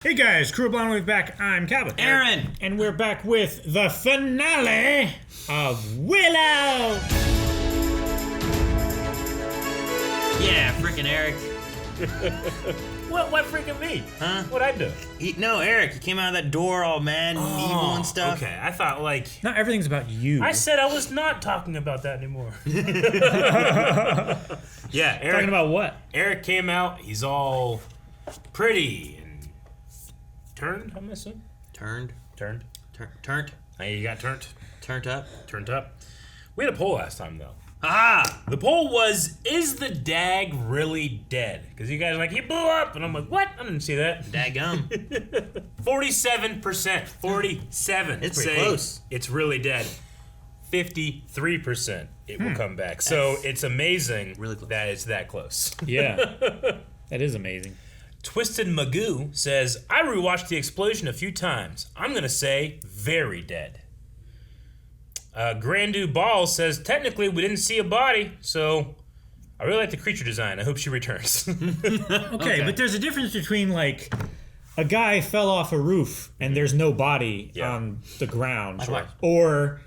Hey guys, Crew Blonde Wave back. I'm Cabot. Aaron! And we're back with the finale of Willow! Yeah, freaking Eric. What freaking me? Huh? What'd I do? No, Eric, he came out of that door all mad and evil and stuff. Okay, I thought like... Not everything's about you. I said I was not talking about that anymore. Yeah, Eric. Talking about what? Eric came out, he's all pretty and turned, I'm assuming? Turned. Turned. Hey, you got turned. Turned up. Turned up. We had a poll last time, though. Ah! The poll was, is the dag really dead? Because you guys are like, he blew up. And I'm like, what? I didn't see that. Dadgum. 47%. 47. It's say pretty close. It's really dead. 53% it will come back. So it's amazing really close. that it's that close. Yeah. That is amazing. Twisted Magoo says, I rewatched the explosion a few times. I'm going to say very dead. Grandu Ball says, technically we didn't see a body, so I really like the creature design. I hope she returns. Okay, but there's a difference between like a guy fell off a roof and there's no body on the ground. Sure. Or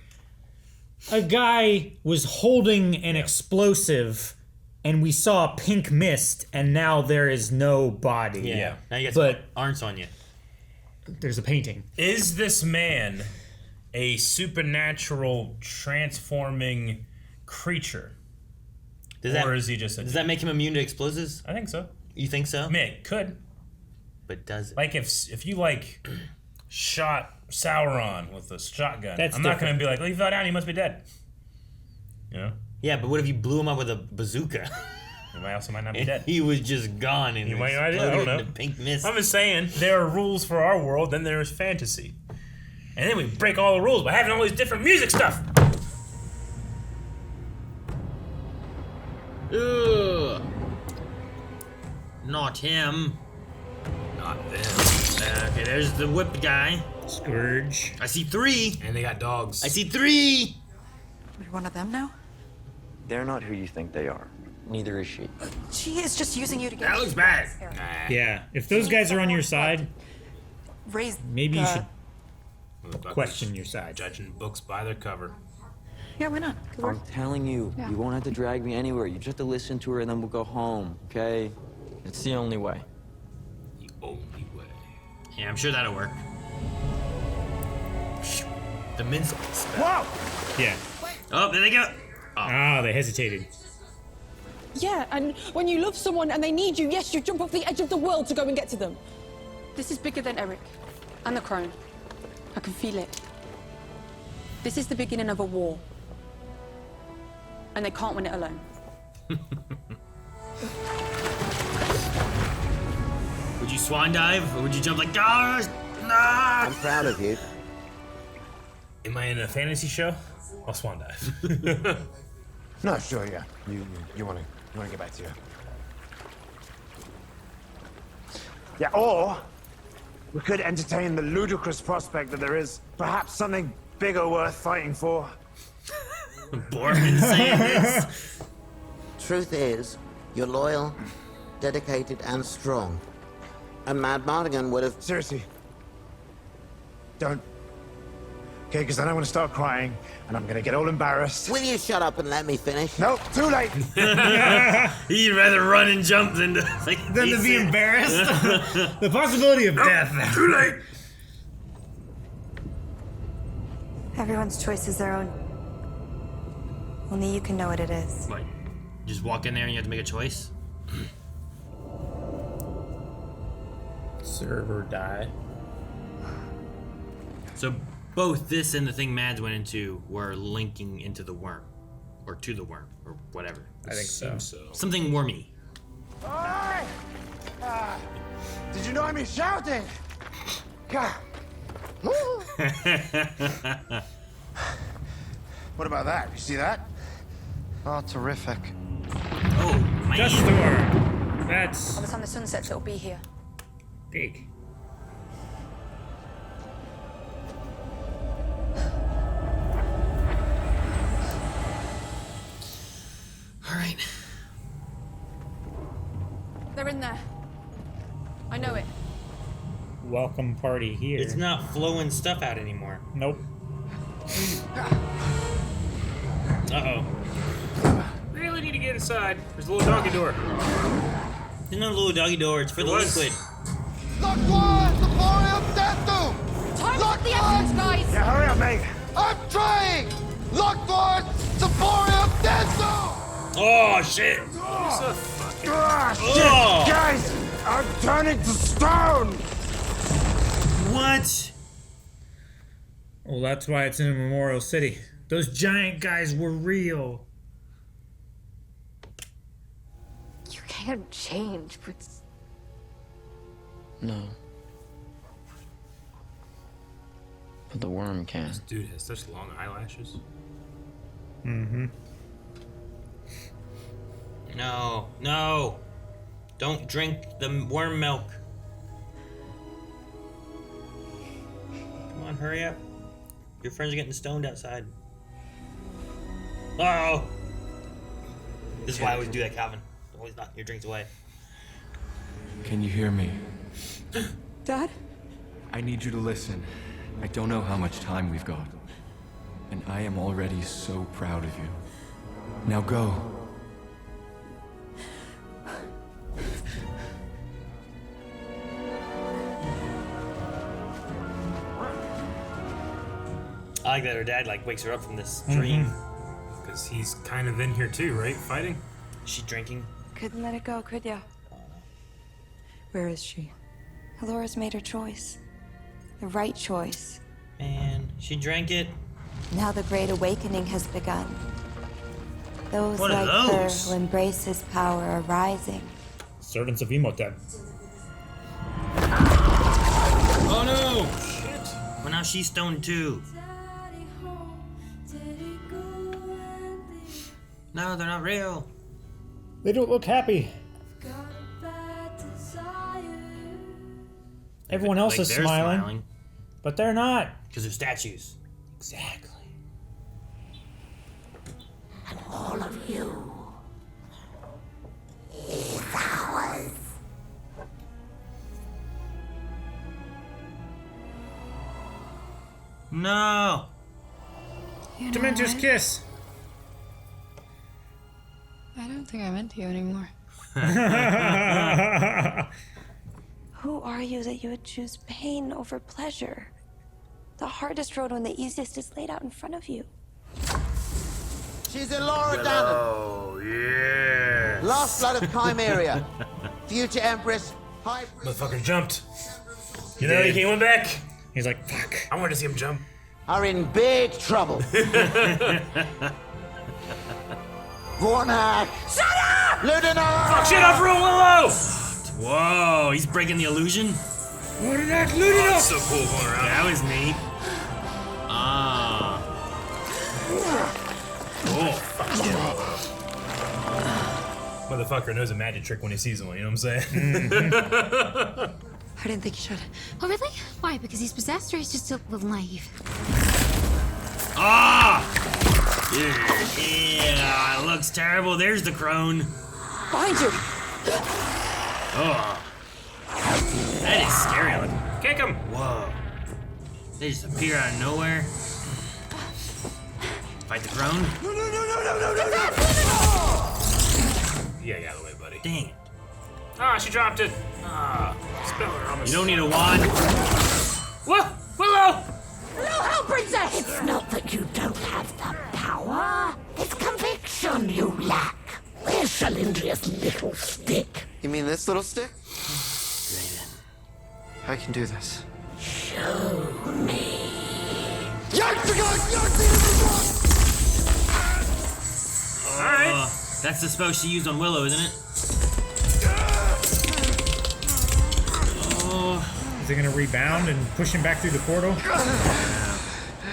a guy was holding an explosive and we saw a pink mist and now there is no body. Yeah. Now you got But- some arms on you. There's a painting. Is this man a supernatural transforming creature? Or is he just a... Does that make him immune to explosives? I think so. You think so? I mean, it could. But does it? Like if you like shot Sauron with a shotgun, That's I'm not different. going to be like, well, he fell down, he must be dead. You know? Yeah, but what if you blew him up with a bazooka? He also might not be dead. He was just gone and He might not be, I exploded don't know. into pink mist. I'm just saying, there are rules for our world, then there is fantasy. And then we break all the rules by having all these different music stuff. Ugh. Not him. Not them. Okay, there's the whip guy. Scourge. I see 3. And they got dogs. I see 3. You're one of them now? They're not who you think they are. Neither is she. She is just using you to get... That looks bad. Yeah, if those guys are on your side, Raise maybe you the- should question your side. Judging books by their cover. Yeah, why not? Good work. I'm telling you, Yeah. you won't have to drag me anywhere. You just have to listen to her and then we'll go home, okay? It's the only way. The only way. Yeah, I'm sure that'll work. The mince spell. Whoa! Yeah. Oh, there they go. Ah, they hesitated. Yeah, and when you love someone and they need you, yes, you jump off the edge of the world to go and get to them. This is bigger than Eric and the crone. I can feel it. This is the beginning of a war. And they can't win it alone. Would you swan dive or would you jump like, ah, nah? I'm proud of you. Am I in a fantasy show? I'll swan dive. No, sure, yeah. You want to get back to you. Yeah, or we could entertain the ludicrous prospect that there is perhaps something bigger worth fighting for. Boorman saying this. Truth is, you're loyal, dedicated, and strong. And Mad Mardigan would have... Seriously. Don't. Okay, because then I'm going to start crying, and I'm going to get all embarrassed. Will you shut up and let me finish? Nope, too late. He'd rather run and jump than to like Than to be embarrassed. The possibility of death. Too late. Everyone's choice is their own. Only you can know what it is. What? Just walk in there and you have to make a choice? Serve or die. So both this and the thing Mads went into were linking into the worm. Or to the worm. Or whatever. I think so. Something wormy. Oi! Did you know I'm shouting? God. What about that? You see that? Oh, terrific. Oh, man. Dust storm. That's By the time the sun sets, it'll be here. big. All right. They're in there. I know it. welcome party here. It's not flowing stuff out anymore. Nope. Uh-oh. Really need to get inside. There's a little doggy door. There's no little doggy door. It's for the was. liquid. Lock one! The boy of death! Time Lock for the one! entrance, guys! Yeah, hurry up, mate. I'm trying! Lock one! The boy of death! Oh, shit! Ah, shit! Oh. Guys, I'm turning to stone! What? Well, that's why it's in Memorial City. Those giant guys were real. You can't change, but No. But the worm can. This dude has such long eyelashes. Mm-hmm. No. No. Don't drink the worm milk. Come on, hurry up. Your friends are getting stoned outside. Oh! This is why I always do that, Calvin. Always knock your drinks away. Can you hear me? Dad? I need you to listen. I don't know how much time we've got. And I am already so proud of you. Now go. I like that her dad wakes her up from this dream. Because he's kind of in here too, right? Fighting? Is she drinking? couldn't let it go, could ya? Where is she? Alora's made her choice. The right choice. Man, she drank it. Now the Great Awakening has begun. Those What are like those? her who embrace his power are rising. Servants of Imhotep. Oh no! Shit. Well, now she's stoned too. No, they're not real. They don't look happy. Everyone else is they're smiling, but they're not. Because they're statues. Exactly. And all of you is ours. No! You know Dementor's what? kiss. I don't think I'm into you anymore. Who are you that you would choose pain over pleasure? The hardest road when the easiest is laid out in front of you. She's Elora Dannon. Oh, yeah. Last blood of Chimeria. Future Empress. High Priest. Motherfucker jumped. You know, he went back. He's like, fuck. I wanted to see him jump. Are in big trouble. Vornak. Shut up! Ludinor! Fuck shit up, Rule Willow! Whoa, he's breaking the illusion? What did that loot it up? So cool going around. That was neat. Ah. Oh, fuck yeah. Motherfucker knows a magic trick when he sees one, you know what I'm saying? I didn't think you should. Oh, really? Why? Because he's possessed or he's just a little naive? Ah! Yeah, it looks terrible. There's the crone. Behind you! Oh. That is scary looking. Kick him! Whoa. They just appear out of nowhere. Fight the crone? Yeah, get out of the way, buddy. Dang it. Ah, she dropped it. Ah, spell her almost. You don't need a wand. Whoa! Willow! No help, princess! It's not that you don't have the power. It's conviction you lack. Where's Shalindria's little stick? You mean this little stick? Graydon. I can do this. Show me. Alright. That's the spell she used on Willow, isn't it? Oh. Is it gonna rebound and push him back through the portal?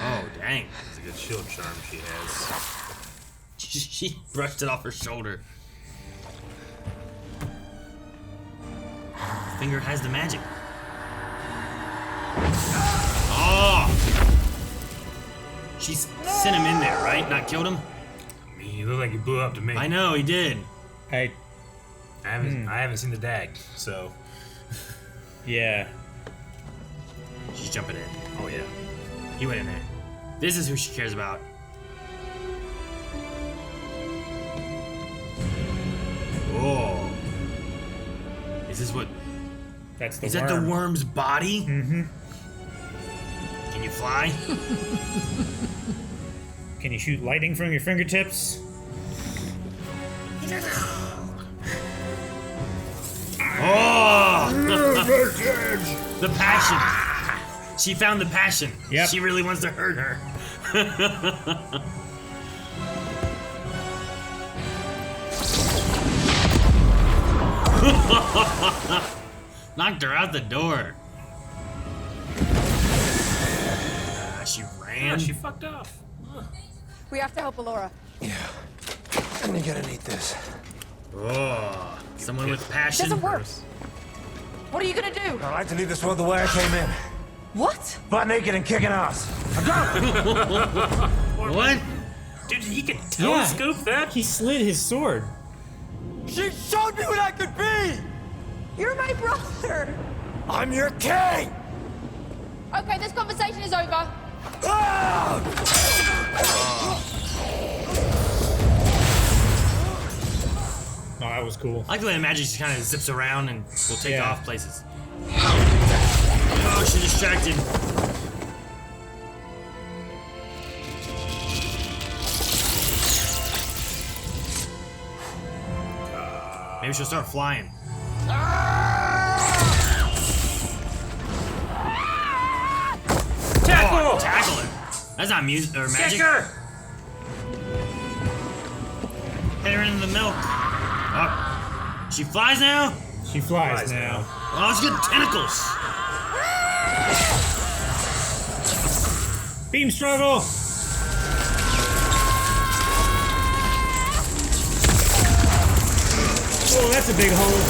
Oh, dang. That's a good shield charm she has. She brushed it off her shoulder. Finger has the magic. Oh! She sent him in there, right? Not killed him? I mean, he looked like he blew up to me. I know, he did. Hey, I haven't seen the dag, so. yeah. she's jumping in. Oh yeah. He went in there. This is who she cares about. Oh. Is this what? That's the Is worm. that the worm's body? Mm-hmm. Can you fly? Can you shoot lightning from your fingertips? Oh! The passion. She found the passion. Yep. She really wants to hurt her. Knocked her out the door. She ran. Yeah, she fucked off. We have to help Alora. Yeah. And you're gonna need this. Oh, someone with passion. Doesn't work. What are you gonna do? I'd like to leave this world the way I came in. What? Butt naked and kicking ass. What? Dude, he can telescope that? He slid his sword. She showed me what I could be! You're my brother. I'm your king! Okay, this conversation is over. Oh, that was cool. I like the way the magic just kind of zips around and will take off places. Oh, she's distracted. Maybe she'll start flying. Tackle! Oh, tackle her. That's not music or magic. Kick her! Hit her into the milk. Oh. She flies now? She flies now. Oh, it's got tentacles. Beam struggle! Oh, that's a big hole.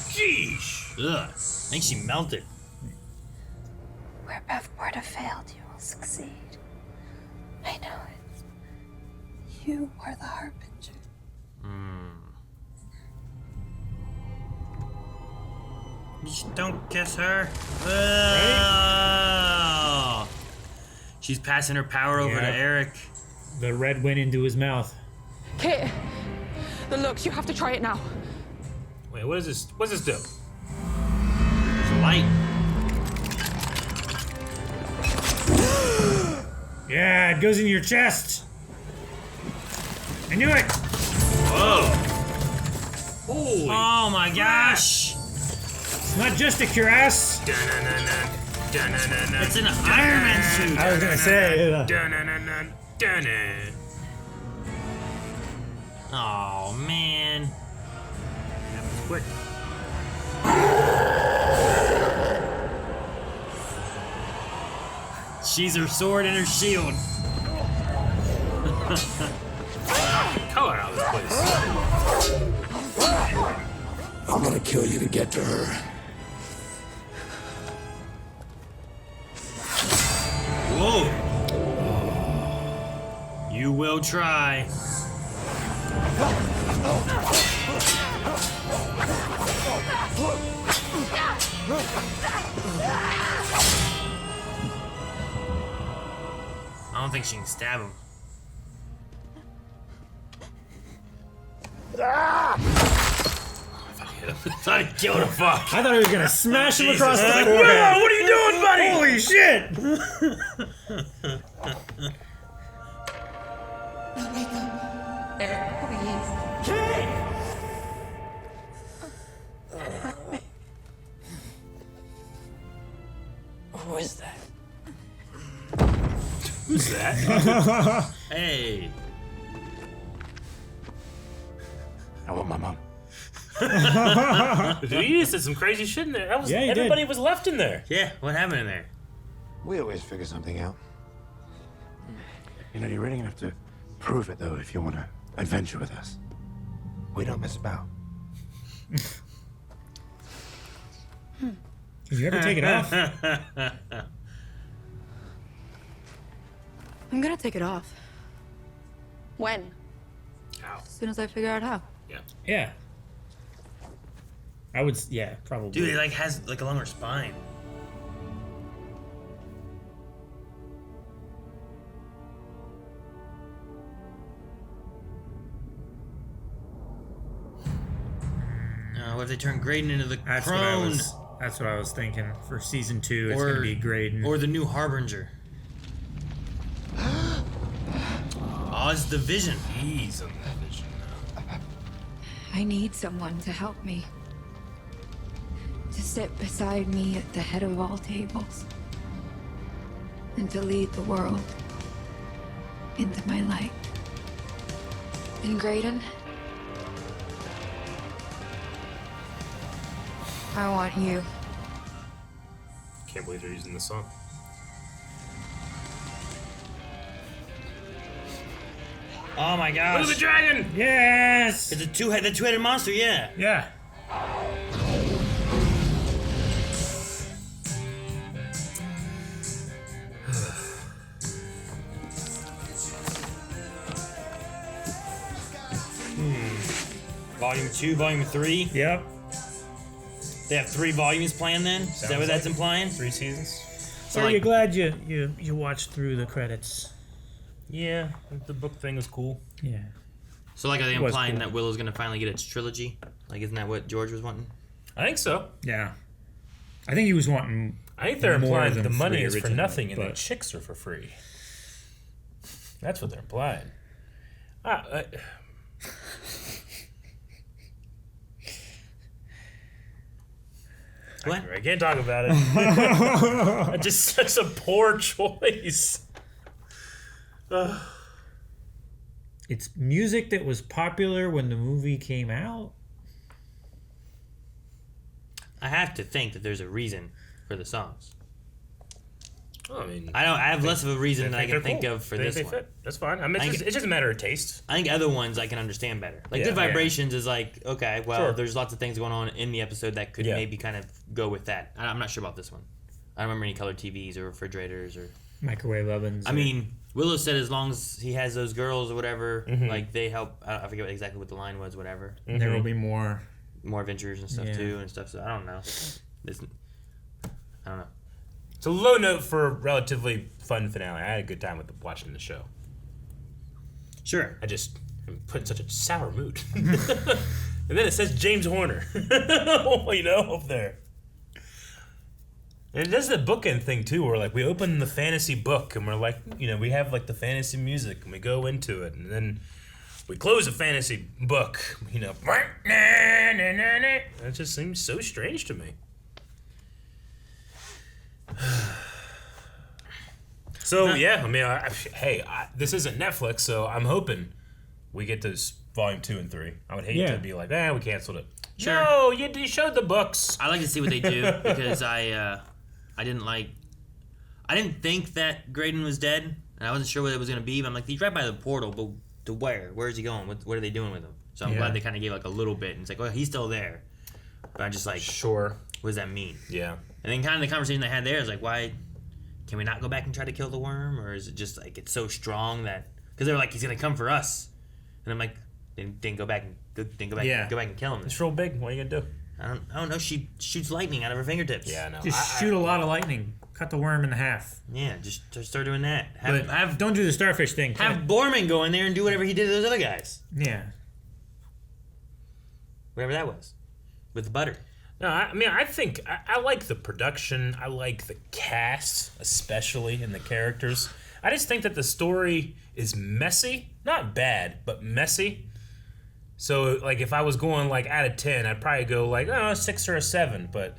Sheesh. Ugh. I think she melted. Where Bevport have failed, you will succeed. I know it. You are the harbinger. Just don't kiss her. Oh. She's passing her power over to Eric. The red went into his mouth. Kit, the looks, you have to try it now. Wait, what is this? What's this do? There's a light. Yeah, it goes in your chest. I knew it. Whoa. Holy. Oh my gosh. It's not just a cuirass. It's an Iron Man suit. I was gonna say. Oh man. That was quick. She's her sword and her shield. Color out of this place. I'm gonna kill you to get to her. Whoa. You will try. I don't think she can stab him. I thought he killed her. Fuck. I thought he was gonna smash him across the Willow, forehead. what are you doing, buddy? Holy shit! Who is that? Who's that? Hey. I want my mom. Dude, you just did some crazy shit in there. That was Yeah, you did. everybody was left in there. Yeah, what happened in there? We always figure something out. You know, you're really gonna have to prove it, though, if you want to adventure with us. We don't mess about. Did you ever take it off? I'm gonna take it off. When? How? As soon as I figure out how. Yeah. I would, yeah, probably. Dude, it like has like along her spine. what if they turn Graydon into the That's crone? That's what I was thinking. For season 2, it's Or- going to be Graydon. Or the new Harbinger. Oz the Vision. He's on that vision now. I need someone to help me. To sit beside me at the head of all tables. And to lead the world into my light. And Graydon, I want you. Can't believe they're using this song. Oh my gosh. Look at the dragon! Yes! It's the two-headed monster, yeah. Yeah. Volume 2, Volume 3. Yep. They have 3 volumes planned then? Is that what that's implying? 3 seasons. So you're glad you watched through the credits. Yeah, the book thing was cool. Yeah. So like are they It was implying cool. that Willow's gonna finally get its trilogy? Like isn't that what George was wanting? I think so. Yeah. I think he was wanting. I think they're more implying that than the money 3 is for originally, nothing and the but- chicks are for free. That's what they're implying. What? I can't talk about it. Just such a poor choice. It's music that was popular when the movie came out. I have to think that there's a reason for the songs. I mean, I have less of a reason that I can they're think cool. of for They this one. fit. That's fine. I mean, I think it's just a matter of taste. I think other ones I can understand better. Like Yeah, Good yeah. Vibrations is like, okay, well, Sure. there's lots of things going on in the episode that could Yeah. maybe kind of go with that. I'm not sure about this one. I don't remember any colored TVs or refrigerators or... Microwave ovens. I mean, Willow said as long as he has those girls or whatever, Mm-hmm. like they help... I forget exactly what the line was, whatever. There will be more. More adventures and stuff Yeah. too and stuff, so I don't know. I don't know. It's a low note for a relatively fun finale. I had a good time with watching the show. Sure. I'm put in such a sour mood. And then it says James Horner. Up there. And it does the bookend thing too, where like we open the fantasy book and we're like, we have like the fantasy music and we go into it, and then we close the fantasy book, It just seems so strange to me. So yeah, I mean, this isn't Netflix, so I'm hoping we get those volume 2 and 3. I would hate to be like, we canceled it. Sure. No, you showed the books. I like to see what they do because I didn't think that Graydon was dead, and I wasn't sure what it was gonna be. But I'm like, he's right by the portal, but to where? Where is he going? What are they doing with him? So I'm glad they kind of gave like a little bit, and it's like, well, he's still there. But I'm just like, sure. What does that mean? Yeah. And then kind of the conversation they had there is like, why can we not go back and try to kill the worm, or is it just like it's so strong that because they were like he's gonna come for us, and I'm like, then go back and go back and kill him. It's real big. What are you gonna do? I don't know. She shoots lightning out of her fingertips. Yeah, I know. Just shoot a lot of lightning. Cut the worm in half. Yeah, just start doing that. But don't do the starfish thing. Have Boorman go in there and do whatever he did to those other guys. Yeah. Whatever that was. With the butter. No, I think I like the production. I like the cast, especially, and the characters. I just think that the story is messy. Not bad, but messy. So, like, if I was going, like, out of 10, I'd probably go, like, a 6 or a 7. But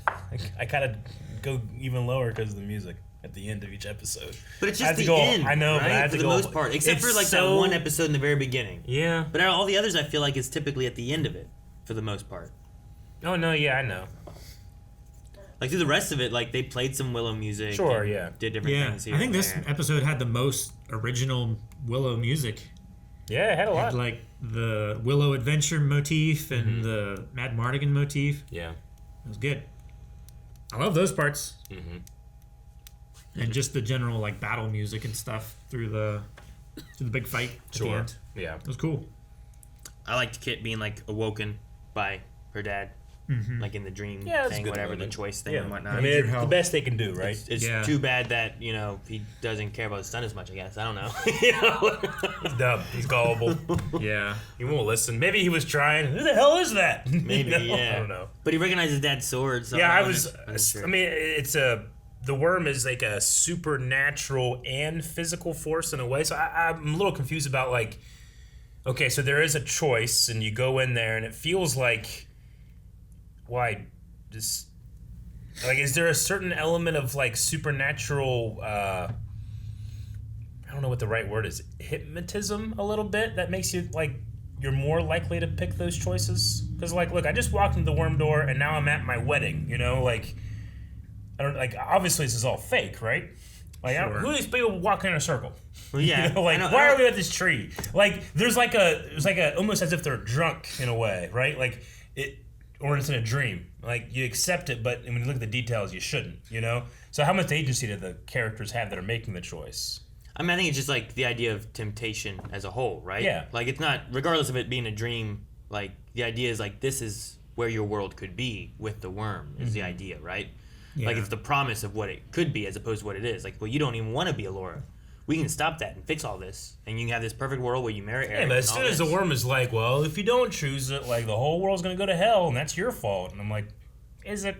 I kind of go even lower because of the music at the end of each episode. But it's I had just to the go, end, I know, right? but I had For to the go, most part. Except it's for, like, so, that one episode in the very beginning. Yeah. But all the others, I feel like it's typically at the end of it, for the most part. Oh, no, yeah, I know. Like, through the rest of it, like, they played some Willow music. Sure, and yeah. Did different things here I think and this there. episode had the most original Willow music. Yeah, it had a lot. Had, like, the Willow adventure motif and the Mad Mardigan motif. Yeah. It was good. I love those parts. And just the general, like, battle music and stuff through the big fight at the end. Yeah. It was cool. I liked Kit being, like, awoken by her dad. like in the dream Yeah, that's a thing, good whatever, moment. the choice thing Yeah. and whatnot. I mean, it's the best they can do, right? It's Yeah. too bad that, you know, he doesn't care about his son as much, I guess. I don't know. He's dumb. He's gullible. Yeah. He won't listen. Maybe he was trying. Who the hell is that? Maybe, You know? yeah. I don't know. But he recognized his dad's sword. So Yeah, I I wasn't sure. mean, it's a. The worm is like a supernatural and physical force in a way. So I'm a little confused about like, okay, so there is a choice, and you go in there, and it feels like, why, just like, is there a certain element of like supernatural? I don't know what the right word is. Hypnotism, a little bit, that makes you like you're more likely to pick those choices. Because like, look, I just walked into the worm door, and now I'm at my wedding. You know, like. I don't like. Obviously, this is all fake, right? Like, Sure. who are these people walking in a circle? Well, yeah. You know, like, I know- why are we at this tree? Like, there's like a almost as if they're drunk in a way, right? Like it, or it's in a dream. Like you accept it, but when you look at the details, you shouldn't. You know. So how much agency do the characters have that are making the choice? I mean, I think it's just like the idea of temptation as a whole, right? Yeah. Like it's not, regardless of it being a dream, like the idea is like this is where your world could be with the worm is the idea, right? Like Yeah. it's the promise of what it could be as opposed to what it is. Like, well, you don't even want to be Allura. We can stop that and fix all this, and you can have this perfect world where you marry Eric. Yeah, but as and all soon as the this. worm is like, well, if you don't choose it, like the whole world's gonna go to hell, and that's your fault. And I'm like, is it?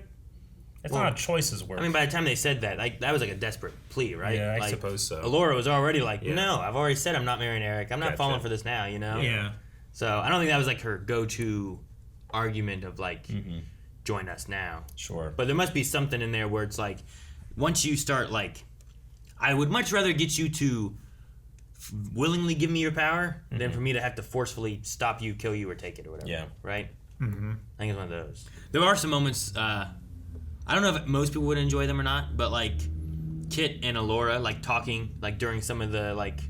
It's not how choices work. I mean, by the time they said that, like that was like a desperate plea, right? Yeah, I like, suppose so. Allura was already like, Yeah. no, I've already said I'm not marrying Eric. I'm not Gotcha. falling for this now, you know? Yeah. So I don't think that was like her go-to argument of like, join us now. Sure. But there must be something in there where it's like, once you start like, I would much rather get you to willingly give me your power than for me to have to forcefully stop you, kill you, or take it or whatever. Yeah. Right? Mm-hmm. I think it's one of those. There are some moments, I don't know if most people would enjoy them or not, but like Kit and Allura like talking like during some of the like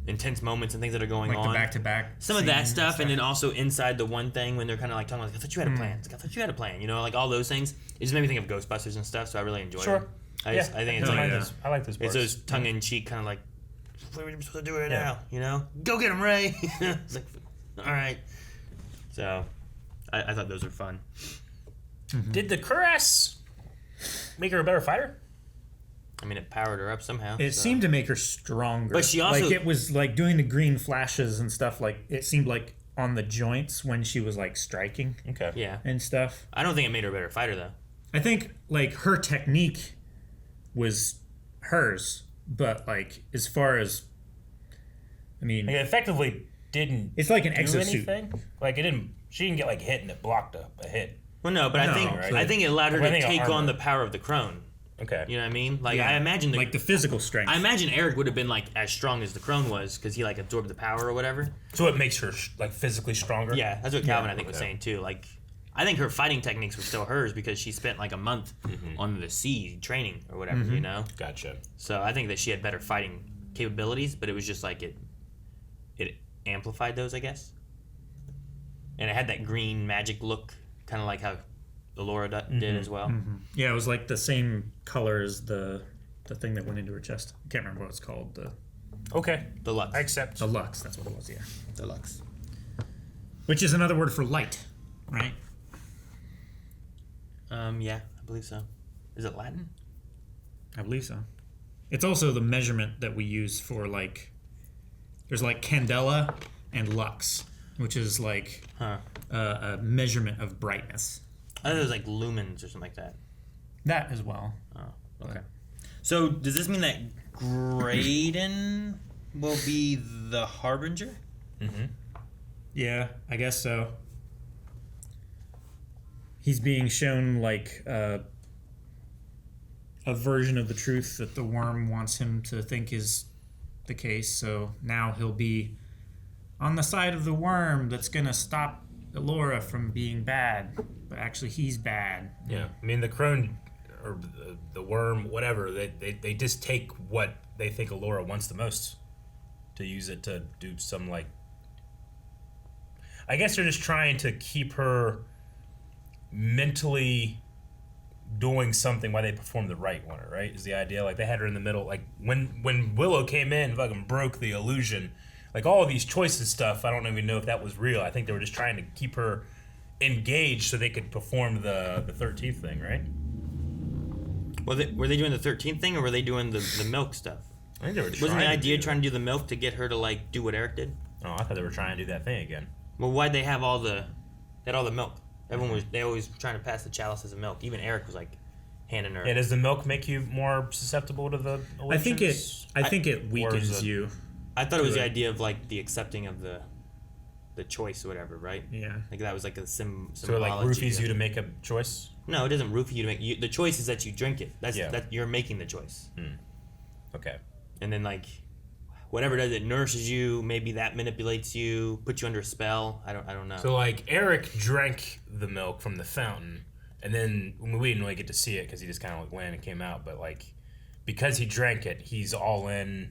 intense moments and things that are going Like on. the back-to-back Some of that scenes stuff, and and then also inside the one thing when they're kind of like talking like, I thought you had a plan. It's like, I thought you had a plan. You know, like all those things. It just made me think of Ghostbusters and stuff, so I really enjoyed it. I think it's I like like those. I like those it's parts. those tongue-in-cheek kind of like, what are we supposed to do right now? You know? Go get him, Ray! It's like, all right. So, I thought those were fun. Did the Cuirass make her a better fighter? I mean, it powered her up somehow. It so. seemed to make her stronger. But she also- like it was like doing the green flashes and stuff. Like it seemed like on the joints when she was like striking. Okay. Yeah. And stuff. I don't think it made her a better fighter, though. I think like her technique was hers, but like as far as, I mean, Like, it effectively didn't. It's like an do exosuit. anything. Like it didn't. She didn't get like hit and it blocked a hit. Well, no, but I think right? I think it allowed her Like, I to think take armor. on the power of the crone. Okay. You know what I mean? Like Yeah. I imagine like the physical strength. I imagine Eric would have been like as strong as the crone was because he like absorbed the power or whatever. So it makes her like physically stronger. Yeah, that's what Calvin I think was okay. saying too. Like, I think her fighting techniques were still hers because she spent like a month on the sea training or whatever, you know. Gotcha. So I think that she had better fighting capabilities, but it was just like it amplified those, I guess. And it had that green magic look, kind of like how Allura did as well. Yeah, it was like the same color as the thing that went into her chest. I can't remember what it's called. Okay. The Lux. I accept. The Lux. That's what it was. Yeah. The Lux. Which is another word for light, right? Yeah, I believe so. Is it Latin? I believe so. It's also the measurement that we use for like. There's like candela and lux, which is like a measurement of brightness. I thought it was like lumens or something like that. That as well. Oh, okay. So does this mean that Graydon will be the Harbinger? Yeah, I guess so. He's being shown like a version of the truth that the worm wants him to think is the case. So now he'll be on the side of the worm that's gonna stop Allura from being bad, but actually he's bad. Yeah. I mean, the crone or the worm, whatever, they just take what they think Allura wants the most to use it to do some like. I guess they're just trying to keep her mentally doing something while they perform the right on her, right? Is the idea. Like they had her in the middle. Like when Willow came in, fucking broke the illusion. Like all of these choices stuff, I don't even know if that was real. I think they were just trying to keep her engaged so they could perform the 13th thing, right? Were they doing the 13th thing, or were they doing the milk stuff? I think they were Wasn't the idea trying to do the milk to get her to like do what Eric did? Oh, I thought they were trying to do that thing again. Well, why'd they have all the milk? They always trying to pass the chalices of milk. Even Eric was like handing her. Yeah, does the milk make you more susceptible to the illusions? I think it weakens you. I thought it was the idea of like the accepting of the choice or whatever, right? Yeah. Like that was like a symbology. So it like roofies you to make a choice? No, it doesn't roofie you to make. The choice is that you drink it. That you're making the choice. Okay. And then like whatever does it nourishes you. Maybe that manipulates you, puts you under a spell. I don't know. So like Eric drank the milk from the fountain, and then we didn't really get to see it because he just kind of like went and came out. But like because he drank it, he's all in.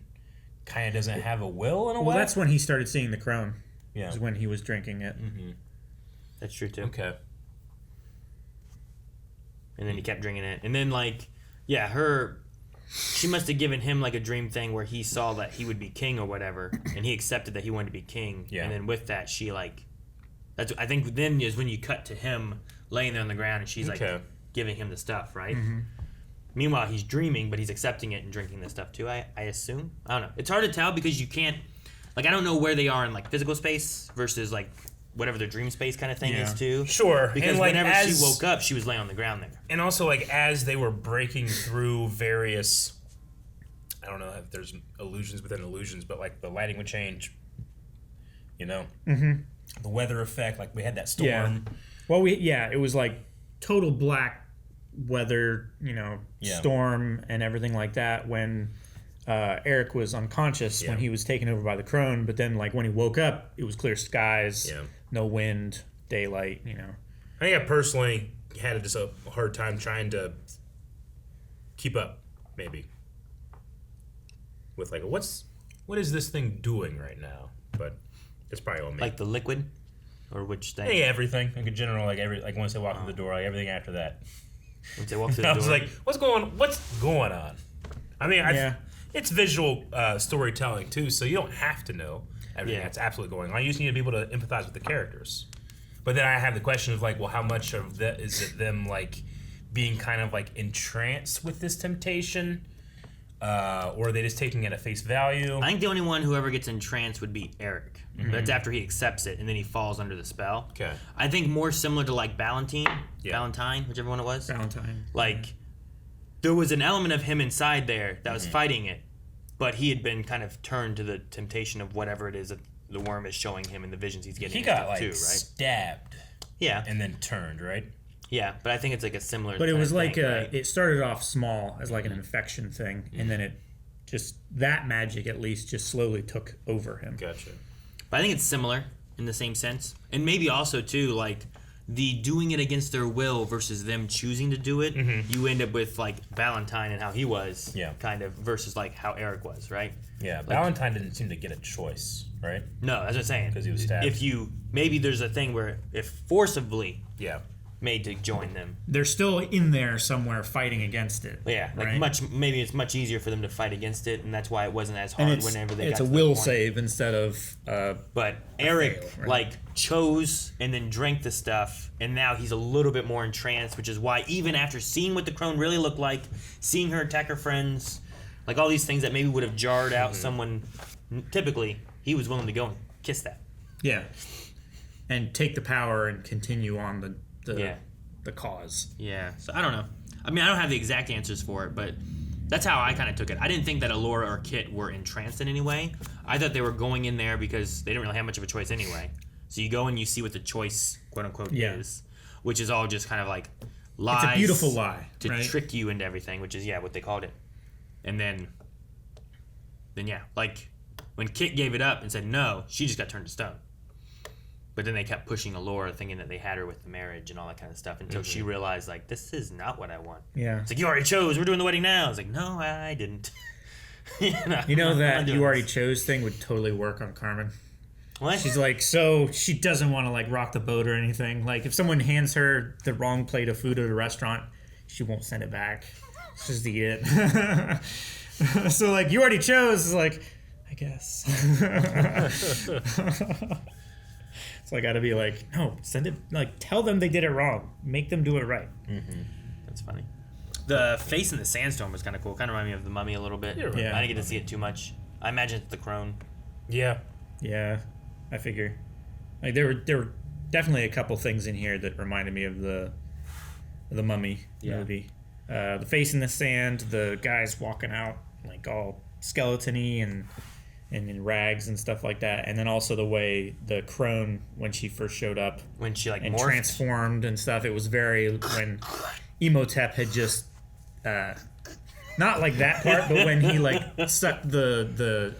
Kind of doesn't have a will in a way. Well, that's when he started seeing the crone. Yeah. Was when he was drinking it. Mm-hmm. That's true too. Okay. And then he kept drinking it, and then like, yeah, she must have given him like a dream thing where he saw that he would be king or whatever, and he accepted that he wanted to be king. Yeah. And then with that, she like, I think then is when you cut to him laying there on the ground, and she's like giving him the stuff, right? Mm-hmm. Meanwhile, he's dreaming, but he's accepting it and drinking this stuff too. I assume. I don't know. It's hard to tell because you can't. Like, I don't know where they are in like physical space versus like whatever their dream space kind of thing is too. Sure. Because and like whenever she woke up, she was laying on the ground there. And also like as they were breaking through various, I don't know if there's illusions within illusions, but like the lighting would change. You know, the weather effect. Like we had that storm. Yeah. Well, it was like total black weather. Storm and everything like that when. Eric was unconscious when he was taken over by the crone, but then like when he woke up, it was clear skies, no wind, daylight. I think I personally had just a hard time trying to keep up, maybe with like what is this thing doing right now? But it's probably on me. Like the liquid, or which thing? Hey, everything. Like in general, like once they walk through the door, like everything after that. Once they walk through the door, I was like, what's going on? I mean, it's visual storytelling too, so you don't have to know everything that's absolutely going on. You just need to be able to empathize with the characters. But then I have the question of like, well, how much of that is it them like being kind of like entranced with this temptation, or are they just taking it at face value? I think the only one who ever gets entranced would be Eric. That's after he accepts it and then he falls under the spell. Okay. I think more similar to like Valentine, whichever one it was. Valentine. Like. There was an element of him inside there that was fighting it, but he had been kind of turned to the temptation of whatever it is that the worm is showing him in the visions he's getting. He got like too, right? stabbed. Yeah. And then turned, right? Yeah, but I think it's like a similar. But it was like thing, right? It started off small as like an infection thing, and then it just that magic at least just slowly took over him. Gotcha. But I think it's similar in the same sense, and maybe also too like. The doing it against their will versus them choosing to do it, you end up with like Valentine and how he was, kind of, versus like how Eric was, right? Yeah, like, Valentine didn't seem to get a choice, right? No, that's what I'm saying. Because he was stabbed. Maybe there's a thing where if forcibly made to join them. They're still in there somewhere fighting against it. Yeah, like right? maybe it's much easier for them to fight against it, and that's why it wasn't as hard whenever they got to it's a will save instead of but Eric fail, right? Like chose and then drank the stuff, and now he's a little bit more entranced, which is why even after seeing what the crone really looked like, seeing her attack her friends, like all these things that maybe would have jarred out someone, typically he was willing to go and kiss that. Yeah. And take the power and continue on the cause. Yeah. So I don't know. I mean, I don't have the exact answers for it, but that's how I kind of took it. I didn't think that Allura or Kit were entranced in any way. I thought they were going in there because they didn't really have much of a choice anyway. So you go and you see what the choice, quote unquote, is, which is all just kind of like lies. It's a beautiful lie to trick you into everything, which is what they called it. And then like when Kit gave it up and said no, she just got turned to stone. But then they kept pushing Allura, thinking that they had her with the marriage and all that kind of stuff until she realized, like, this is not what I want. Yeah. It's like, you already chose. We're doing the wedding now. I was like, no, I didn't. You know that you already chose thing would totally work on Carmen. What? She's like, so she doesn't want to, like, rock the boat or anything. Like, if someone hands her the wrong plate of food at a restaurant, she won't send it back. It's just the it. So, like, you already chose. It's like, I guess. So I got to be like, no, send it. Like, tell them they did it wrong. Make them do it right. Mm-hmm. That's funny. The face in the sandstorm was kind of cool. Kind of reminded me of the Mummy a little bit. Yeah. I didn't get to see it too much. I imagine it's the crone. Yeah. Yeah, I figure. Like there were definitely a couple things in here that reminded me of the Mummy movie. The face in the sand, the guys walking out like all skeleton-y and in rags and stuff like that, and then also the way the crone, when she first showed up, when she like and morphed. transformed and stuff, it was very when Imhotep had just not like that part, but when he like sucked the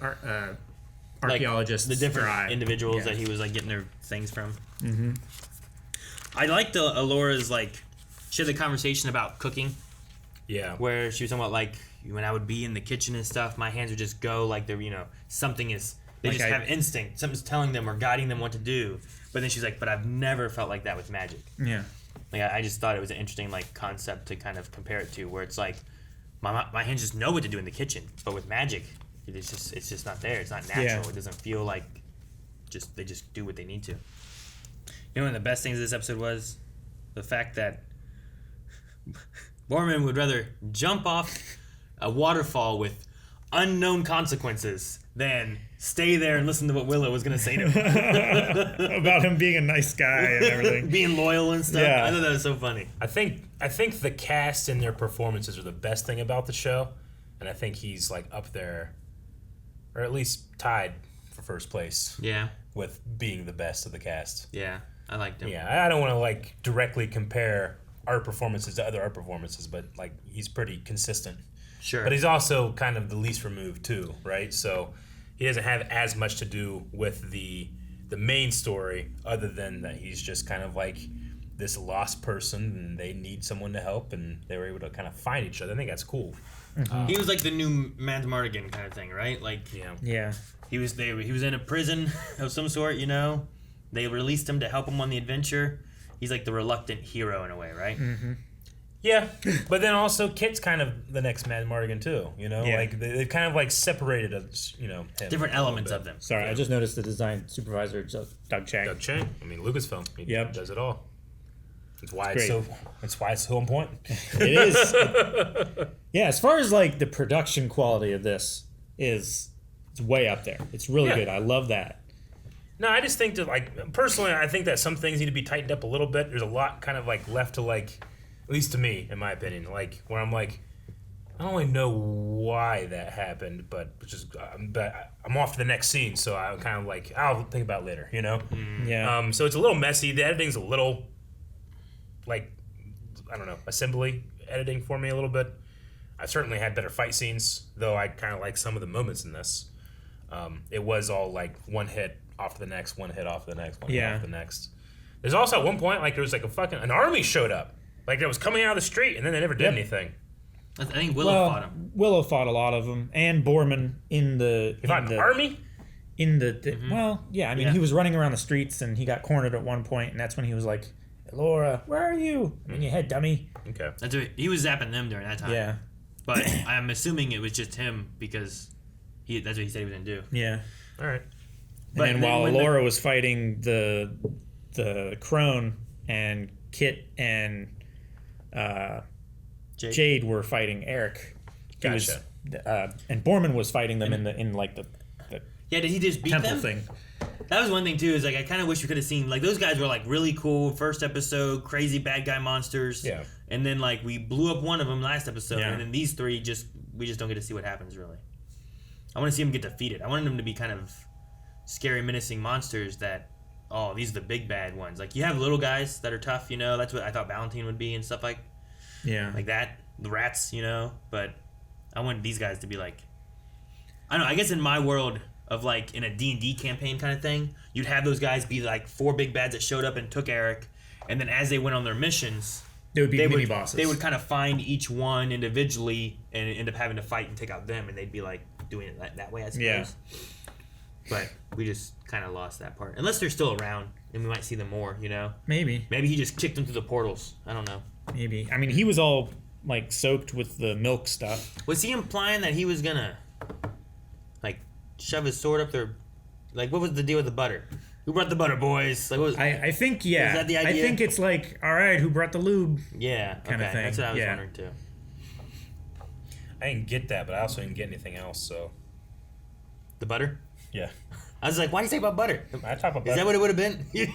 archaeologists, like the different dry. individuals that he was like getting their things from. Mm-hmm. I liked Alora's like she had the conversation about cooking. Yeah. Where she was talking about like when I would be in the kitchen and stuff, my hands would just go like they're something is they like just have instinct. Something's telling them or guiding them what to do. But then she's like, but I've never felt like that with magic. Yeah. Like I just thought it was an interesting like concept to kind of compare it to, where it's like my hands just know what to do in the kitchen, but with magic, it's just not there. It's not natural. Yeah. It doesn't feel like they just do what they need to. You know, one of the best things of this episode was the fact that Boorman would rather jump off a waterfall with unknown consequences than stay there and listen to what Willow was going to say to him. About him being a nice guy and everything. Being loyal and stuff. Yeah. I thought that was so funny. I think the cast and their performances are the best thing about the show, and I think he's like up there, or at least tied for first place. Yeah. With being the best of the cast. Yeah, I liked him. Yeah, I don't want to like directly compare art performances to other art performances, but like he's pretty consistent. Sure. But he's also kind of the least removed too, right? So he doesn't have as much to do with the main story, other than that he's just kind of like this lost person and they need someone to help, and they were able to kind of find each other. I think that's cool. Mm-hmm. He was like the new Mad Mardigan kind of thing, right? Like Yeah. He was in a prison of some sort, you know. They released him to help him on the adventure. He's like the reluctant hero in a way, right? Mm-hmm. Yeah, but then also Kit's kind of the next Mad Mardigan too, you know? Yeah. Like they kind of like separated us, you know, him Different a little elements bit. of them. Sorry, I just noticed the design supervisor, Doug Chang. Doug Chang. I mean, Lucasfilm. He Yep. does it all. That's why It's it's why it's so important. It is. Yeah, as far as like the production quality of this it's way up there. It's really good. I love that. No, I just think that, like, personally, I think that some things need to be tightened up a little bit. There's a lot kind of like left to like, at least to me, in my opinion, like where I'm like, I don't really know why that happened, but I'm off to the next scene, so I'm kind of like, I'll think about it later, you know? Yeah. So it's a little messy. The editing's a little, like, I don't know, assembly editing for me a little bit. I certainly had better fight scenes, though I kind of like some of the moments in this. It was all like one hit off to the next, one hit off to the next, one hit off to the next. There's also at one point, like, there was like an army showed up. Like, that was coming out of the street, and then they never did anything. I think Willow fought him. Willow fought a lot of them, and Boorman in the... He fought an army? In the... Well, yeah, I mean, he was running around the streets, and he got cornered at one point, and that's when he was like, Laura, where are you? I'm in your head, dummy. Okay. That's what, he was zapping them during that time. Yeah. But I'm assuming it was just him because that's what he said he was going to do. Yeah. All right. And then while Laura was fighting the crone, and Kit and Jade were fighting Eric. Gotcha. And Boorman was fighting them in the yeah, did he just beat temple them? thing. That was one thing too. Is like I kind of wish we could have seen like those guys were like really cool first episode, crazy bad guy monsters. Yeah. And then like we blew up one of them last episode, Yeah. and then these three we just don't get to see what happens really. I want to see them get defeated. I wanted them to be kind of scary, menacing monsters that. Oh, these are the big bad ones. Like you have little guys that are tough, you know. That's what I thought Valentine would be and stuff like that. The rats, you know. But I wanted these guys to be like, I don't know. I guess in my world of like in a D&D campaign kind of thing, you'd have those guys be like four big bads that showed up and took Eric, and then as they went on their missions, They would be mini bosses. They would kind of find each one individually and end up having to fight and take out them, and they'd be like doing it that way, I suppose. Yeah. But we just kind of lost that part. Unless they're still around, and we might see them more, you know? Maybe. Maybe he just kicked them through the portals. I don't know. Maybe. I mean, he was all, like, soaked with the milk stuff. Was he implying that he was gonna, like, shove his sword up their... Like, what was the deal with the butter? Who brought the butter, boys? Like, I think, yeah. Is that the idea? I think it's like, all right, who brought the lube? Yeah, kind of thing. That's what I was wondering too. I didn't get that, but I also didn't get anything else. So the butter? Yeah. I was like, why do you say about butter? I talk about butter. Is that what it would have been? you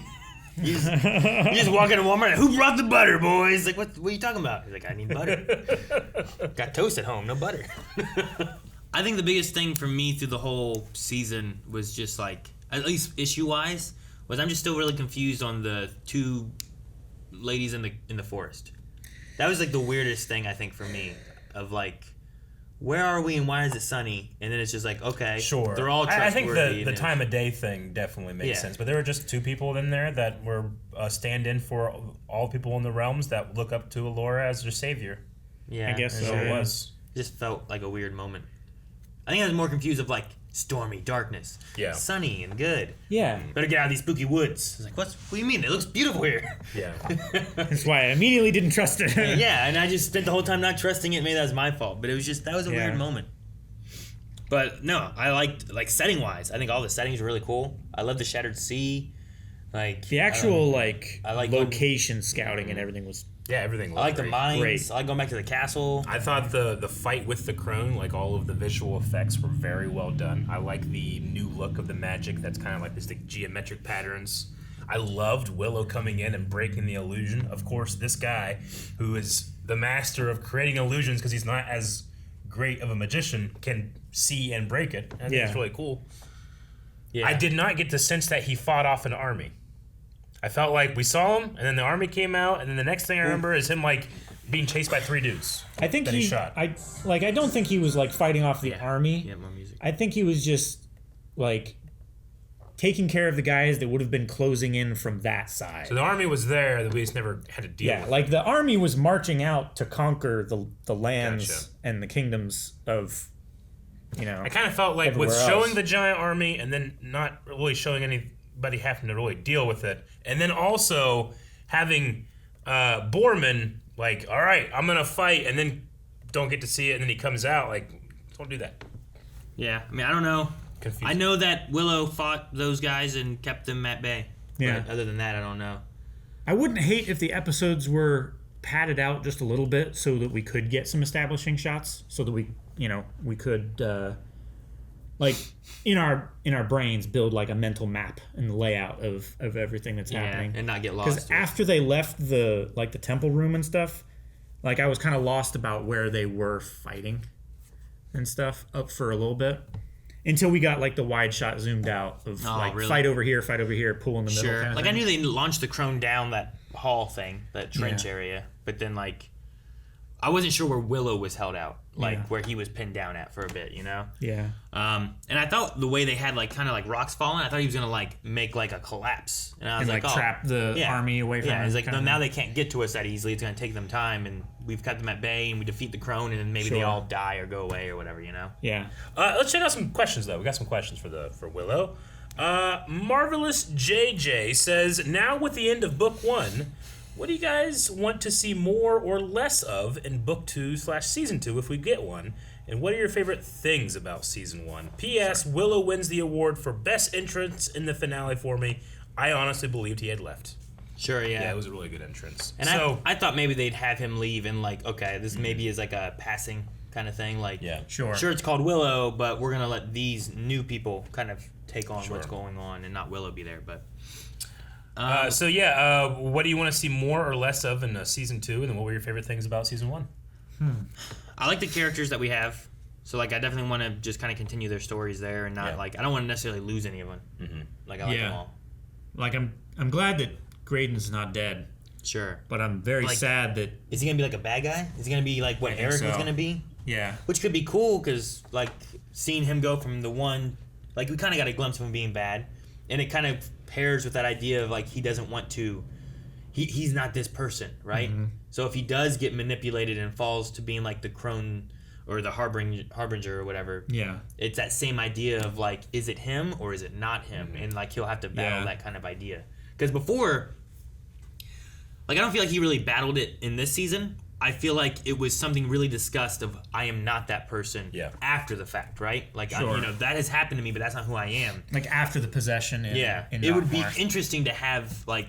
just walk into Walmart. Who brought the butter, boys? Like, what are you talking about? He's like, I need butter. Got toast at home, no butter. I think the biggest thing for me through the whole season was just like, at least issue-wise, was I'm just still really confused on the two ladies in the forest. That was like the weirdest thing I think for me, of like, where are we and why is it sunny? And then it's just like, okay, sure. They're all trustworthy. I think the time of day thing definitely makes sense. But there were just two people in there that were stand-in for all people in the realms that look up to Allura as their savior. Yeah, I guess so. It was. It just felt like a weird moment. I think I was more confused of like stormy darkness, sunny and good. Yeah, better get out of these spooky woods. I was like, what do you mean? It looks beautiful here. Yeah, that's why I immediately didn't trust it. Yeah, and I just spent the whole time not trusting it. Maybe that was my fault, but it was just that was a weird moment. But no, I liked like setting wise. I think all the settings were really cool. I love the Shattered Sea, like the actual I like location when, scouting and everything was. Yeah, everything looked I like great. the mines. Great. I like going back to the castle. I thought the fight with the crone, like all of the visual effects were very well done. I like the new look of the magic that's kind of like this like, geometric patterns. I loved Willow coming in and breaking the illusion. Of course, this guy, who is the master of creating illusions because he's not as great of a magician, can see and break it. I think it's really cool. Yeah. I did not get the sense that he fought off an army. I felt like we saw him, and then the army came out, and then the next thing I remember is him like being chased by 3 dudes. I think he shot. I don't think he was like fighting off the army. Yeah, more music. I think he was just like taking care of the guys that would have been closing in from that side. So the army was there, that we just never had to deal with. Yeah, like the army was marching out to conquer the lands and the kingdoms of, I kind of felt like with showing the giant army and then not really showing anybody having to really deal with it, and then also having Boorman like, all right, I'm gonna fight, and then don't get to see it, and then he comes out like, don't do that. Yeah, I mean, I don't know. Confusing. I know that Willow fought those guys and kept them at bay. Yeah. But other than that, I don't know. I wouldn't hate if the episodes were padded out just a little bit so that we could get some establishing shots, so that we could like in our brains build like a mental map and layout of everything that's happening and not get lost. Because after they left the temple room and stuff, like I was kind of lost about where they were fighting and stuff up for a little bit until we got like the wide shot zoomed out of really? fight over here, pool in the middle. Sure. Kind of like thing. I knew they launched the crone down that hall thing, that trench area, but then like I wasn't sure where Willow was held out, like where he was pinned down at for a bit, Yeah. And I thought the way they had like kind of like rocks falling, I thought he was gonna like make like a collapse, and I was and like trap the army away from. Yeah, him, it's like now they can't get to us that easily. It's gonna take them time, and we've kept them at bay, and we defeat the crone, and then maybe they all die or go away or whatever, Yeah. Let's check out some questions though. We got some questions for Willow. Marvelous JJ says, now with the end of book 1, what do you guys want to see more or less of in book 2/season 2 if we get one? And what are your favorite things about season 1? P.S. Willow wins the award for best entrance in the finale for me. I honestly believed he had left. Sure, yeah. Yeah, it was a really good entrance. And so, I thought maybe they'd have him leave and like, okay, this maybe is like a passing kind of thing. Like, sure, it's called Willow, but we're gonna let these new people kind of take on what's going on and not Willow be there. But what do you want to see more or less of in season 2? And then what were your favorite things about season 1? I like the characters that we have. So like I definitely want to just kind of continue their stories there and not like I don't want to necessarily lose any of them. Mm-hmm. Like I like them all. Like I'm glad that Graydon's not dead. Sure. But I'm very sad that... Is he going to be like a bad guy? Is he going to be like what Eric was going to be? Yeah. Which could be cool because like seeing him go from the one... Like we kind of got a glimpse of him being bad. And it kind of pairs with that idea of like he doesn't want to... He's not this person, right? Mm-hmm. So if he does get manipulated and falls to being like the crone or the harbinger or whatever... Yeah. It's that same idea of like, is it him or is it not him? Mm-hmm. And like he'll have to battle that kind of idea. Because before... Like, I don't feel like he really battled it in this season, I feel like it was something really discussed of I am not that person after the fact, right? Like, Sure. that has happened to me, but that's not who I am. Like after the possession. It would be interesting to have, like,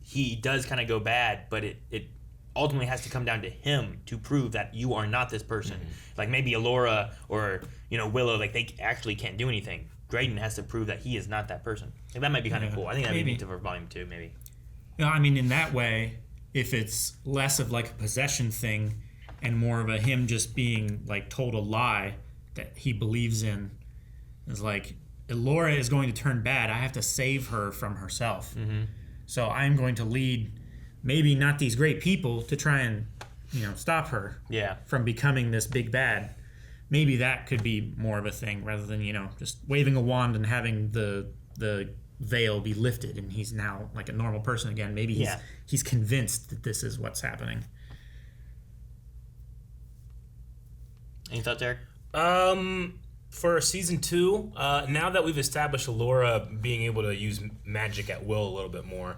he does kind of go bad, but it ultimately has to come down to him to prove that you are not this person. Like maybe Allura or, Willow, like they actually can't do anything. Graydon has to prove that he is not that person. Like, that might be kind of cool. I think that would be neat for Volume 2, maybe. I mean, in that way, if it's less of like a possession thing and more of a him just being like told a lie that he believes in, is like, Allura is going to turn bad. I have to save her from herself. So I'm going to lead maybe not these great people to try and, stop her from becoming this big bad. Maybe that could be more of a thing rather than, just waving a wand and having the veil be lifted and he's now like a normal person again. Maybe he's convinced that this is what's happening. Any thoughts, Eric? For season 2, now that we've established Allura being able to use magic at will a little bit more,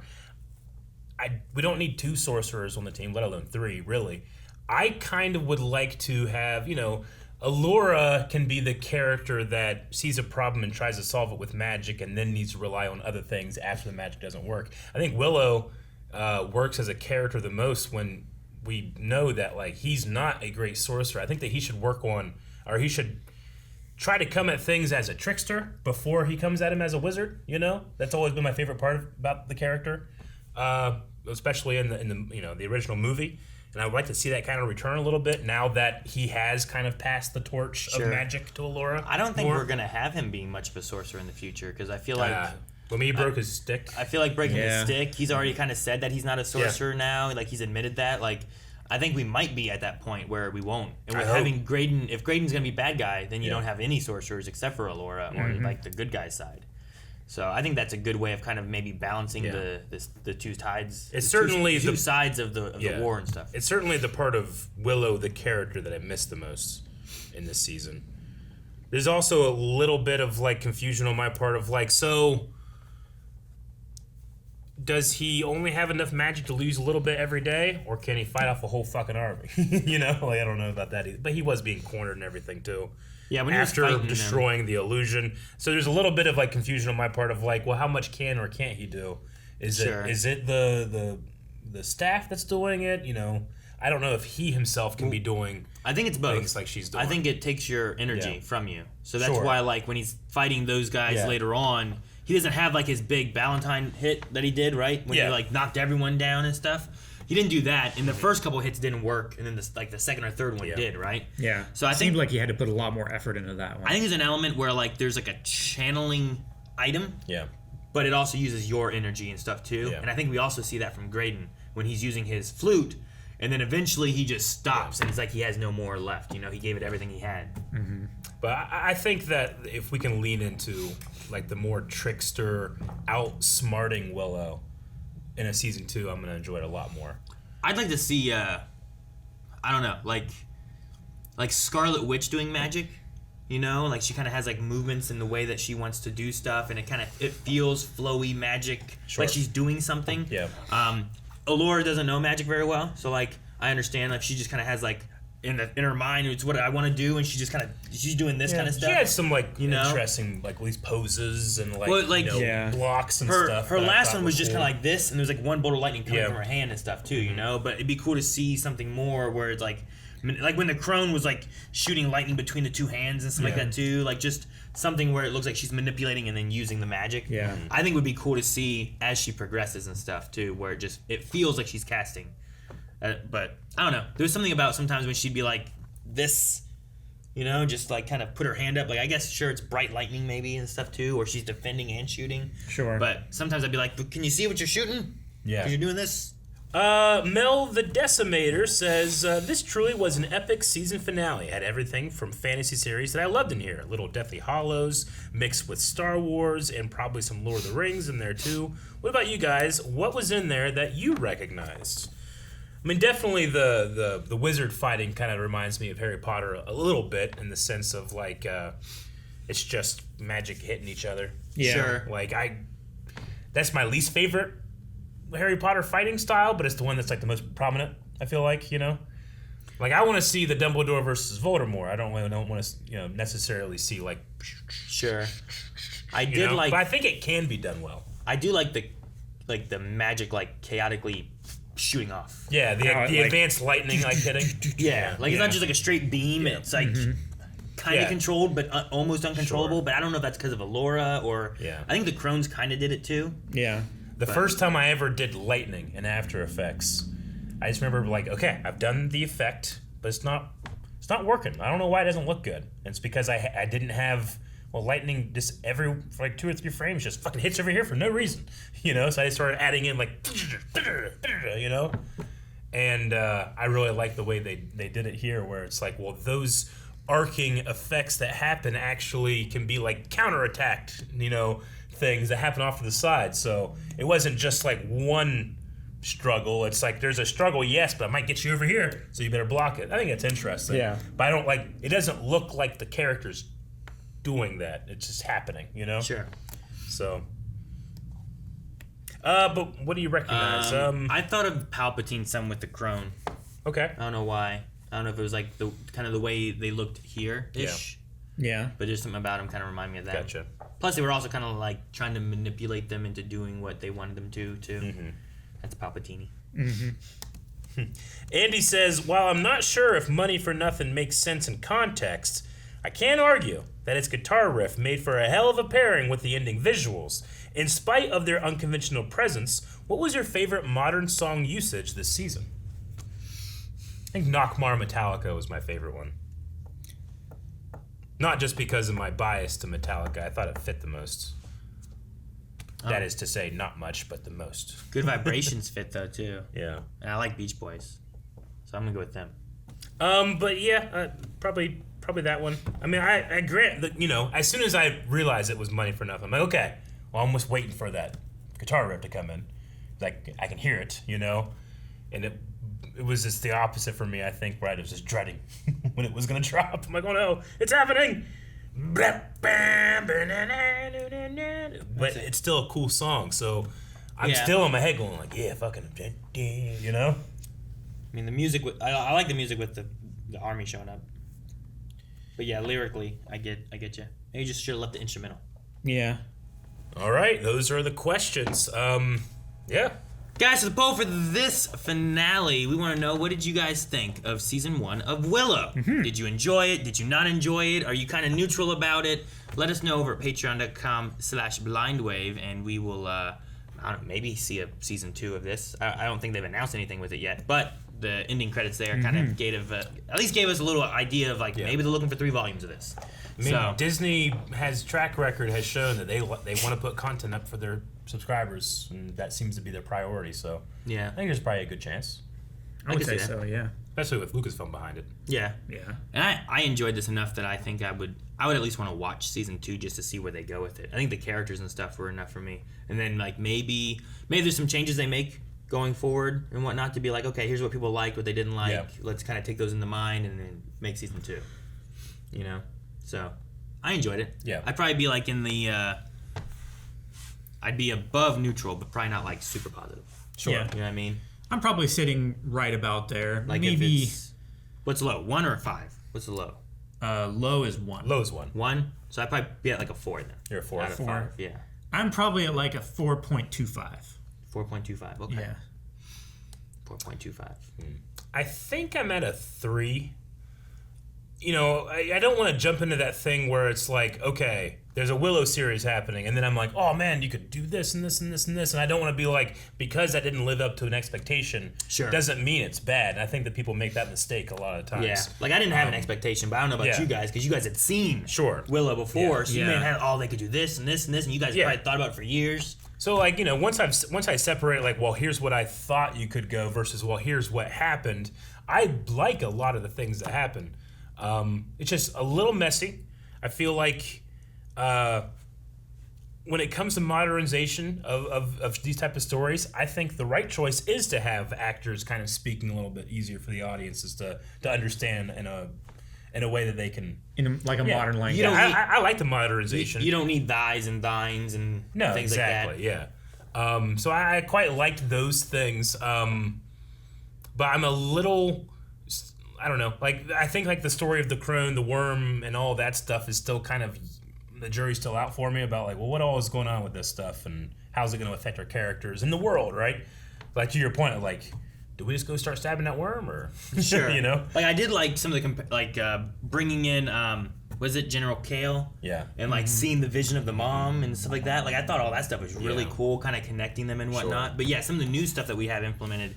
we don't need 2 sorcerers on the team, let alone 3, really. I kind of would like to have, Allura can be the character that sees a problem and tries to solve it with magic and then needs to rely on other things after the magic doesn't work. I think Willow works as a character the most when we know that, like, he's not a great sorcerer. I think that he should work on, or he should try to come at things as a trickster before he comes at him as a wizard, That's always been my favorite part about the character, especially in the original movie. And I would like to see that kind of return a little bit now that he has kind of passed the torch of magic to Allura. I don't think we're going to have him being much of a sorcerer in the future because I feel like... when he broke his stick. I feel like breaking his stick, he's already kind of said that he's not a sorcerer now. Like, he's admitted that. Like, I think we might be at that point where we won't. And we're having Graydon... If Graydon's going to be bad guy, then you don't have any sorcerers except for Allura or, like, the good guy's side. So I think that's a good way of kind of maybe balancing the two tides. It's certainly two sides of the war and stuff. It's certainly the part of Willow, the character, that I missed the most in this season. There's also a little bit of like confusion on my part of like, so does he only have enough magic to lose a little bit every day, or can he fight off a whole fucking army? Like, I don't know about that either. But he was being cornered and everything too. Yeah, when after he was destroying the illusion. So there's a little bit of like confusion on my part of like, well, how much can or can't he do? Is it the staff that's doing it? I don't know if he himself can be doing. I think it's both. Things like she's doing. I think it takes your energy from you. So that's why, like, when he's fighting those guys later on, he doesn't have like his big Valentine hit that he did, right? When he like knocked everyone down and stuff. He didn't do that, and the first couple hits didn't work, and then the second or third one did, right? Yeah. So I think seemed like he had to put a lot more effort into that one. I think there's an element where like there's like a channeling item. Yeah. But it also uses your energy and stuff too. Yeah. And I think we also see that from Graydon when he's using his flute, and then eventually he just stops, and it's like he has no more left. He gave it everything he had. Mm-hmm. But I think that if we can lean into like the more trickster, outsmarting Willow in a season 2, I'm gonna enjoy it a lot more. I'd like to see, I don't know, like Scarlet Witch doing magic. Like she kind of has like movements in the way that she wants to do stuff, and it feels flowy magic, like she's doing something. Yeah. Allura doesn't know magic very well, so like I understand, like she just kind of has like in her mind, it's what I want to do, and she's doing this kind of stuff. She had some like interesting like these poses and like, blocks and stuff. Her last one was just kind of like this, and there was like one bolt of lightning coming from her hand and stuff too, But it'd be cool to see something more where it's like when the crone was like shooting lightning between the two hands and stuff like that too, like just something where it looks like she's manipulating and then using the magic. Yeah, I think it would be cool to see as she progresses and stuff too, where it feels like she's casting. But I don't know. There's something about sometimes when she'd be like this, just like kind of put her hand up. Like I guess sure it's bright lightning maybe and stuff too, or she's defending and shooting. Sure. But sometimes I'd be like, can you see what you're shooting? Yeah. 'Cause you're doing this. Mel the Decimator says, this truly was an epic season finale. Had everything from fantasy series that I loved in here. Little Deathly Hallows mixed with Star Wars and probably some Lord of the Rings in there too. What about you guys? What was in there that you recognized? I mean, definitely the wizard fighting kind of reminds me of Harry Potter a little bit in the sense of like it's just magic hitting each other. Yeah. Sure. Like that's my least favorite Harry Potter fighting style, but it's the one that's like the most prominent, I feel like, Like, I want to see the Dumbledore versus Voldemort. I don't want to, necessarily see like. Sure. But I think it can be done well. I do like the magic, like chaotically shooting off. Yeah, the advanced lightning like hitting. Yeah, like it's not just like a straight beam. It's like kind of controlled, but almost uncontrollable. But I don't know if that's because of Allura or. Yeah. I think the Crones kind of did it too. Yeah. The first time I ever did lightning in After Effects, I just remember like, okay, I've done the effect, but it's not working. I don't know why it doesn't look good. And it's because I didn't have. Well, lightning just for like 2 or 3 frames just fucking hits over here for no reason, So I started adding in like, and I really like the way they did it here, where it's like, well, those arcing effects that happen actually can be like counterattacked, things that happen off to the side. So it wasn't just like one struggle. It's like there's a struggle, yes, but I might get you over here, so you better block it. I think it's interesting. Yeah. But I don't like. It doesn't look like the characters doing that. It's just happening, Sure. So but what do you recognize? I thought of Palpatine some with the Crone. Okay. I don't know why. I don't know if it was like the kind of the way they looked here ish. Yeah. But just something about them kind of remind me of that. Gotcha. Plus they were also kind of like trying to manipulate them into doing what they wanted them to too. Mm-hmm. That's Palpatine. Mm-hmm. Andy says, while I'm not sure if Money for Nothing makes sense in context, I can argue that its guitar riff made for a hell of a pairing with the ending visuals. In spite of their unconventional presence, what was your favorite modern song usage this season? I think Nockmar Metallica was my favorite one. Not just because of my bias to Metallica, I thought it fit the most. That is to say, not much, but the most. Good Vibrations fit though too. Yeah. And I like Beach Boys, so I'm gonna go with them. But yeah, probably that one. I mean, I grant that, as soon as I realized it was Money for Nothing, I'm like, okay, well, I'm just waiting for that guitar riff to come in. Like, I can hear it, and it was just the opposite for me, I think, where I was just dreading when it was gonna drop. I'm like, oh no, it's happening. But it's still a cool song, so I'm still in my head going like, yeah, fucking, I mean, the music. I like the music with the army showing up. But yeah, lyrically, I get you. Maybe you just should have left the instrumental. Yeah. All right, those are the questions. Yeah. Guys, so the poll for this finale, we want to know, what did you guys think of Season 1 of Willow? Mm-hmm. Did you enjoy it? Did you not enjoy it? Are you kind of neutral about it? Let us know over at patreon.com/blindwave, and we will, maybe see a Season 2 of this. I don't think they've announced anything with it yet, but the ending credits there kind of gave us a little idea of, like, maybe they're looking for 3 volumes of this. I mean, Disney track record has shown that they want to put content up for their subscribers, and that seems to be their priority. So yeah, I think there's probably a good chance. I would say so, yeah. Especially with Lucasfilm behind it. Yeah, yeah. And I enjoyed this enough that I think I would at least want to watch Season 2 just to see where they go with it. I think the characters and stuff were enough for me, and then like maybe there's some changes they make going forward and whatnot to be like, okay, here's what people liked, what they didn't like. Yeah. Let's kind of take those into mind and then make Season 2. So I enjoyed it. Yeah. I'd probably be like in the I'd be above neutral, but probably not like super positive. Sure. Yeah. You know what I mean? I'm probably sitting right about there. Like maybe. What's low? 1 or 5? What's the low? Low is 1. Low is 1. 1? So I'd probably be at like a 4 then. You're a 4. Out of 5. Yeah. I'm probably at like a 4.25. 4.25. Okay. Yeah. 4.25. I think I'm at a 3. I don't want to jump into that thing where it's like, okay, there's a Willow series happening, and then I'm like, oh man, you could do this and this and this and this, and I don't want to be like, because that didn't live up to an expectation, doesn't mean it's bad. And I think that people make that mistake a lot of times. Yeah, like I didn't have an expectation, but I don't know about you guys, because you guys had seen Willow before, so you may have had, they could do this and this and this, and you guys probably thought about it for years. So like, once I separate, like, well, here's what I thought you could go versus, well, here's what happened, I like a lot of the things that happen. It's just a little messy. I feel like when it comes to modernization of these type of stories, I think the right choice is to have actors kind of speaking a little bit easier for the audiences to understand in a way that they can like a modern language. I like the modernization. You don't need thys and thines and things exactly, like that. Yeah. So I quite liked those things, but I'm a little. I don't know. Like, I think like the story of the crone, the worm, and all that stuff is still kind of, the jury's still out for me about like, well, what all is going on with this stuff and how's it going to affect our characters in the world, right? Like to your point of like, do we just go start stabbing that worm or sure, you know? Like I did like some of the bringing in was it General Kale? Yeah. And like seeing the vision of the mom and stuff like that. Like I thought all that stuff was really cool, kind of connecting them and whatnot. Sure. But yeah, some of the new stuff that we have implemented,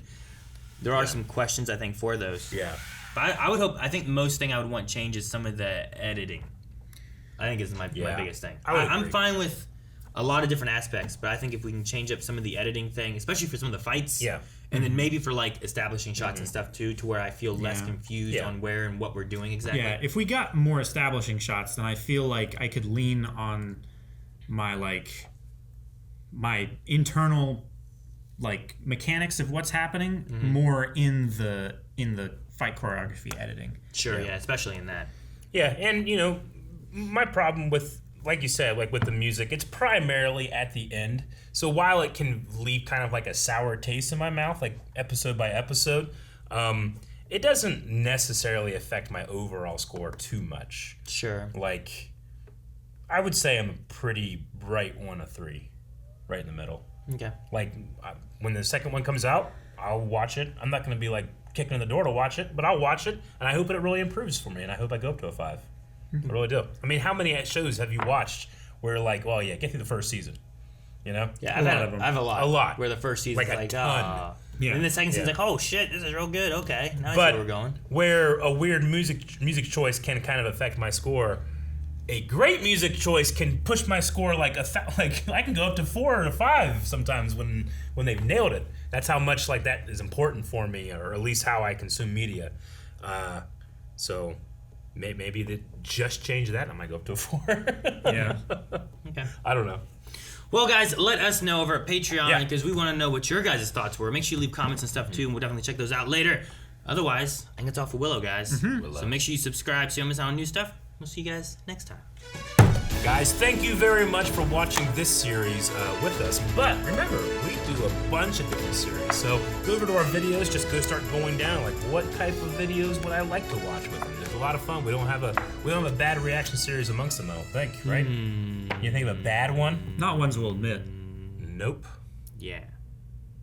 there are some questions I think for those. Yeah. But I would hope. I think most thing I would want change is some of the editing. I think is my biggest thing. I'm fine with a lot of different aspects, but I think if we can change up some of the editing thing, especially for some of the fights, and then maybe for like establishing shots and stuff too, to where I feel less confused on where and what we're doing exactly. Yeah, if we got more establishing shots, then I feel like I could lean on my internal like mechanics of what's happening more in the fight choreography editing. Sure, yeah, especially in that. Yeah, and you know, my problem with, like you said, like with the music, it's primarily at the end. So while it can leave kind of like a sour taste in my mouth, like episode by episode, it doesn't necessarily affect my overall score too much. Sure. Like, I would say I'm a pretty bright 1 of 3, right in the middle. Okay. Like, when the second one comes out, I'll watch it. I'm not going to be like kicking in the door to watch it, but I'll watch it, and I hope it really improves for me, and I hope I go up to a 5. I really do. I mean, how many shows have you watched where like, well, yeah, get through the first season, you know? Yeah, I have a lot. A lot. Where the first season's like a ton. Yeah. And the second season's like, oh shit, this is real good. Okay, now I see But where we're going. where a weird music choice can kind of affect my score, a great music choice can push my score like I can go up to 4 or 5 sometimes when they've nailed it. That's how much like that is important for me, or at least how I consume media. So maybe they just change that and I might go up to a 4. Yeah. Okay. I don't know. Well, guys, let us know over at Patreon because we want to know what your guys' thoughts were. Make sure you leave comments and stuff too, and we'll definitely check those out later. Otherwise, I think it's all for Willow, guys. Willow. So make sure you subscribe so you don't miss out on new stuff. We'll see you guys next time. Guys, thank you very much for watching this series with us. But remember, we do a bunch of different series. So go over to our videos, just go start going down. Like, what type of videos would I like to watch with them? It's a lot of fun. We don't have a bad reaction series amongst them, I don't think, right? You think of a bad one? Not ones we'll admit. Nope. Yeah.